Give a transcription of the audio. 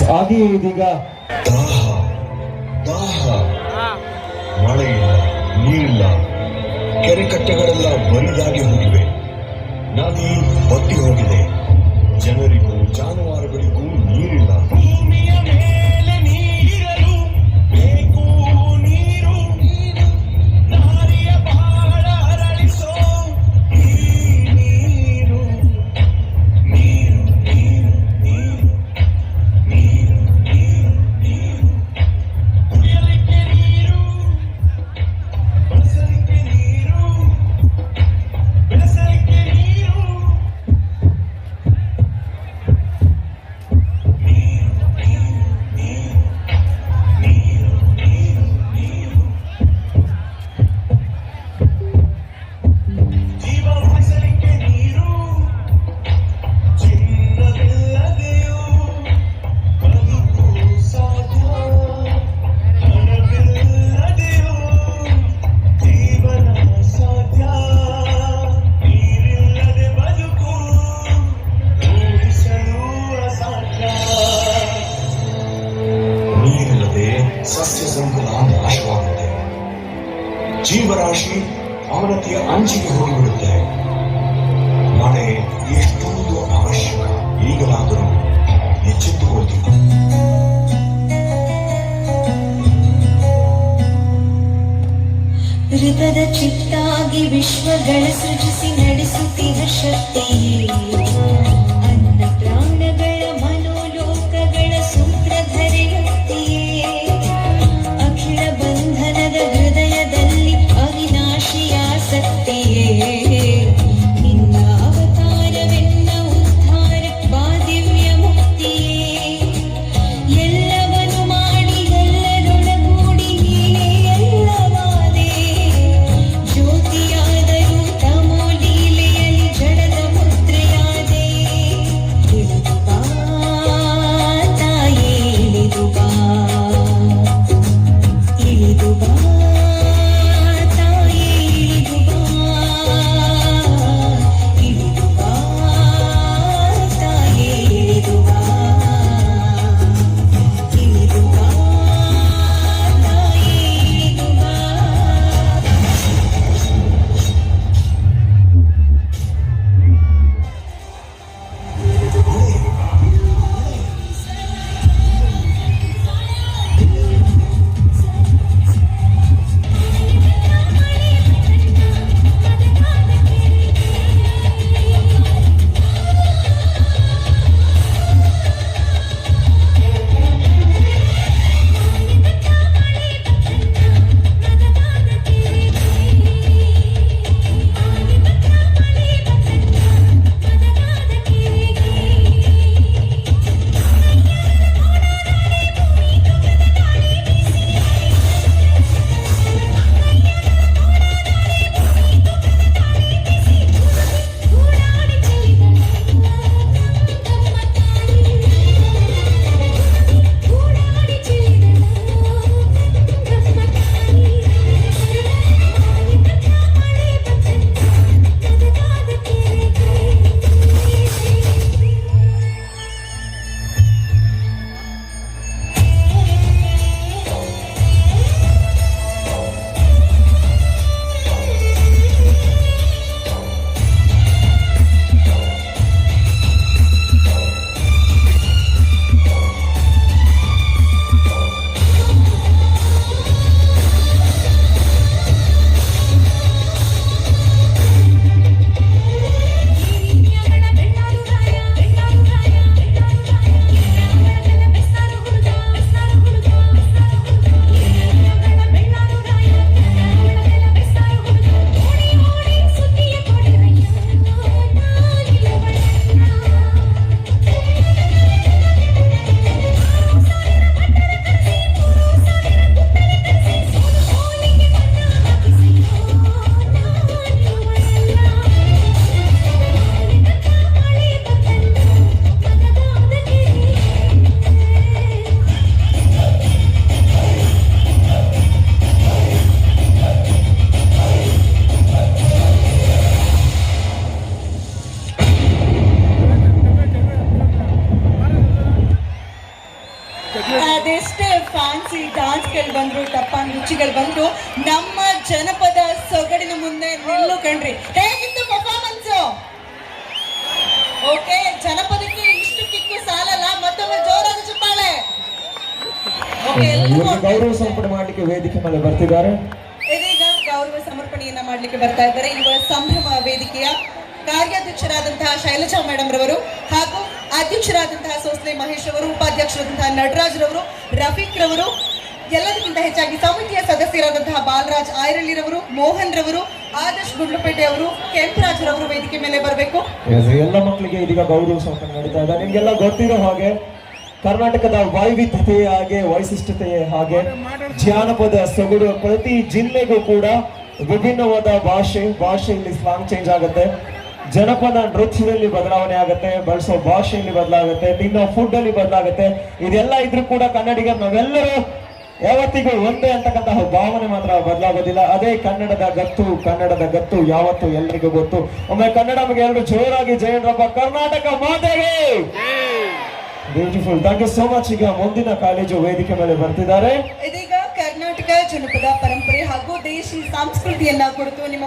ಹಾಗೆಯೇ ಇದೀಗ ದಾಹ ದಾಹ, ಮಳೆಯಿಲ್ಲ, ನೀರಿಲ್ಲ, ಕೆರೆ ಕಟ್ಟೆಗಳೆಲ್ಲ ಬರಿದಾಗಿ ಹೋಗಿವೆ. ನದಿ ಬತ್ತಿ ಹೋಗಿದೆ. ಜನರಿಗೂ ಜಾನುವಾರುಗಳಿಗೂ ನೀರಿಲ್ಲ. ಭೂಮಿಯ ಮೇಲೆ ನೀರಿರಲು ಬೇಕು ನೀರು. ನಾರಿಯ ಬಾಳ ಅರಳಿಸೋ ಈ ನೀರು. ನೀರು ನೀರು ನೀರು ನೀರು ನೀರು ನೀರು. ಕುಡಿಯಲಿಕ್ಕೆ ನೀರು, ಬಳಸಲಿಕ್ಕೆ ನೀರು, ಬೆಳೆಸಲಿಕ್ಕೆ ನೀರು. ಜೀವ ಉಳಿಸಲಿಕ್ಕೆ ನೀರು. ಚಿನ್ನವಿಲ್ಲದೆಯೂ ಬದುಕು ಸಾಧ್ಯ. ಹಣವಿಲ್ಲದೆಯೂ ಜೀವನ ಸಾಧ್ಯ. ನೀರಿಲ್ಲದೆ ಬದುಕು ಊಹಿಸಲು ಅಸಾಧ್ಯ. ನೀರಿಲ್ಲದೆ ಸಸ್ಯ ಸಂಕುಲ ನಾಶವಾಗುತ್ತೆ. ಜೀವರಾಶಿ ಅವನತಿಯ ಅಂಚಿಗೆ ಹೋಗಿಬಿಡುತ್ತೆ. ಮಳೆ ಎಷ್ಟೊಂದು ಅವಶ್ಯಕ. ಈಗಲಾದರೂ ಎಚ್ಚೆತ್ತುಕೊಳ್ತೀವಿ. ಹೃದಯದ ಚಿತ್ತಾಗಿ ವಿಶ್ವಗಳ ಸೃಜಿಸಿ ನಡೆಸುತ್ತಿಹ ಶಕ್ತಿಯೇ. ಅನ್ನ ಪ್ರಾಣಗಳ ಮನೋಲೋಕಗಳ ಸೂತ್ರಧರೆಯುತ್ತಿಯೇ. ಅಖಿಲ ಬಂಧನದ ಹೃದಯದಲ್ಲಿ ಅವಿನಾಶಿಯಾಸಕ್ತಿಯೇ. ನಿನ್ನ ಅವತಾರವೆನ್ನ ಉದ್ಧಾರ ಬಾದಿವ್ಯ ಮುಕ್ತಿಯೇ. ಎಲ್ಲವನು ಮಾಡಿ ಎಲ್ಲರೊಳಗೂಡಿ ನೀನೇ ಎಲ್ಲವಾದೆ. ಜ್ಯೋತಿಯಾದರೂ ತಮೋ ಲೀಲೆಯಲ್ಲಿ ಜಡದ ಮುದ್ರೆಯಾದೆ. ಫ್ಯಾನ್ಸಿ ಡಾನ್ಸ್ಗಳು ಬಂದ್ರು, ಟಪ್ಪಾನ್ ರುಚಿಗಳು ಬಂದ್ರು, ನಮ್ಮ ಜನಪದ ಸೊಗಡಿನ ಮುಂದೆ ನಿಲ್ಲು ಕಣ್ರಿ. ಹೇಗಿತ್ತು ಪರ್ಫಾರ್ಮೆನ್ಸ್? ಓಕೆ, ಜನಪದಕ್ಕೆ ಇಷ್ಟು ಕಿಕ್ಕು ಸಾಲಲ್ಲ, ಮತ್ತೊಮ್ಮೆ ಜೋರಾದ ಚಪ್ಪಾಳೆ. ಓಕೆ, ಇವ್ರಿಗೆ ಗೌರವ ಸಮರ್ಪಣೆ ಮಾಡ್ಲಿಕ್ಕೆ ವೇದಿಕೆ ಮೇಲೆ ಬರ್ತಿದ್ದಾರೆ. ಇದೀಗ ಗೌರವ ಸಮರ್ಪಣೆಯನ್ನ ಮಾಡ್ಲಿಕ್ಕೆ ಬರ್ತಾ ಇದ್ದಾರೆ. ಇವುಗಳ ಸಂಭ್ರಮ ವೇದಿಕೆಯ ಕಾರ್ಯಾಧ್ಯಕ್ಷರಾದಂತಹ ಶೈಲಜಾ ಮೇಡಮ್ ರವರು ಹಾಗೂ ಅಧ್ಯಕ್ಷರಾದಂತಹ ಸೋಸ್ಲೆ ಮಹೇಶ್ ಅವರು, ಉಪಾಧ್ಯಕ್ಷರಾದಂತಹ ನಟರಾಜ್ ರವರು, ರಫೀಕ್ ರವರು, ಎಲ್ಲದಕ್ಕಿಂತ ಹೆಚ್ಚಾಗಿ ಸಮಿತಿಯ ಸದಸ್ಯರಾದಂತಹ ಬಾಲರಾಜ್ ಆಯ್ರಳ್ಳಿರವರು, ಮೋಹನ್ ರವರು, ಆದರ್ಶ್ ಗುಂಡ್ಲುಪೇಟೆ ಅವರು, ಕೆಂಪರಾಜ್ ರವರು ವೇದಿಕೆ ಮೇಲೆ ಬರಬೇಕು. ಎಲ್ಲ ಮಕ್ಕಳಿಗೆ ಇದೀಗ ಗೌರವ ಸಮರ್ಪಣೆ ನಡೀತಾ ಇದೆ. ನಿಮ್ಗೆಲ್ಲ ಗೊತ್ತಿರೋ ಹಾಗೆ ಕರ್ನಾಟಕದ ವೈವಿಧ್ಯತೆಯ ಹಾಗೆ ವೈಶಿಷ್ಟ್ಯತೆಯ ಹಾಗೆ ಜಾನಪದ ಸೊಗಡು ಪ್ರತಿ ಜಿಲ್ಲೆಗೂ ಕೂಡ ವಿಭಿನ್ನವಾದ ಭಾಷೆಯಲ್ಲಿ ಸ್ಲಾಂಗ್ ಚೇಂಜ್ ಆಗುತ್ತೆ. ಜನಪದ ನೃತ್ಯದಲ್ಲಿ ಬದಲಾವಣೆ ಆಗುತ್ತೆ, ಬಳಸೋ ಭಾಷೆಯಲ್ಲಿ ಬದಲಾಗುತ್ತೆ, ತಿನ್ನೋ ಫುಡ್ ಅಲ್ಲಿ ಬದಲಾಗುತ್ತೆ. ಇದೆಲ್ಲ ಇದ್ರೂ ಕೂಡ ಕನ್ನಡಿಗರು ನಾವೆಲ್ಲರೂ ಯಾವತ್ತಿಗೂ ಒಂದೇ ಅಂತಕ್ಕಂತಹ ಭಾವನೆ ಮಾತ್ರ ಬದಲಾಗೋದಿಲ್ಲ. ಅದೇ ಕನ್ನಡದ ಗತ್ತು ಯಾವತ್ತು ಎಲ್ರಿಗೂ ಗೊತ್ತು. ಒಮ್ಮೆ ಕನ್ನಡ ಬಗ್ಗೆ ಎಲ್ಲರೂ ಜೋರಾಗಿ ಜಯಂದ್ರಪ್ಪ ಕರ್ನಾಟಕ ಮಾತೆಗೆ beautiful. Thank you so much. ಈಗ ಮುಂದಿನ ಕಾಲೇಜು ವೇದಿಕೆ ಮೇಲೆ ಬರ್ತಿದ್ದಾರೆ. ಇದೀಗ ಕರ್ನಾಟಕ ಜನಪದ ಪರಂಪರೆ ಹಾಗೂ ದೇಶಿ ಸಂಸ್ಕೃತಿಯನ್ನ ಕುರಿತು ನಿಮ್ಮ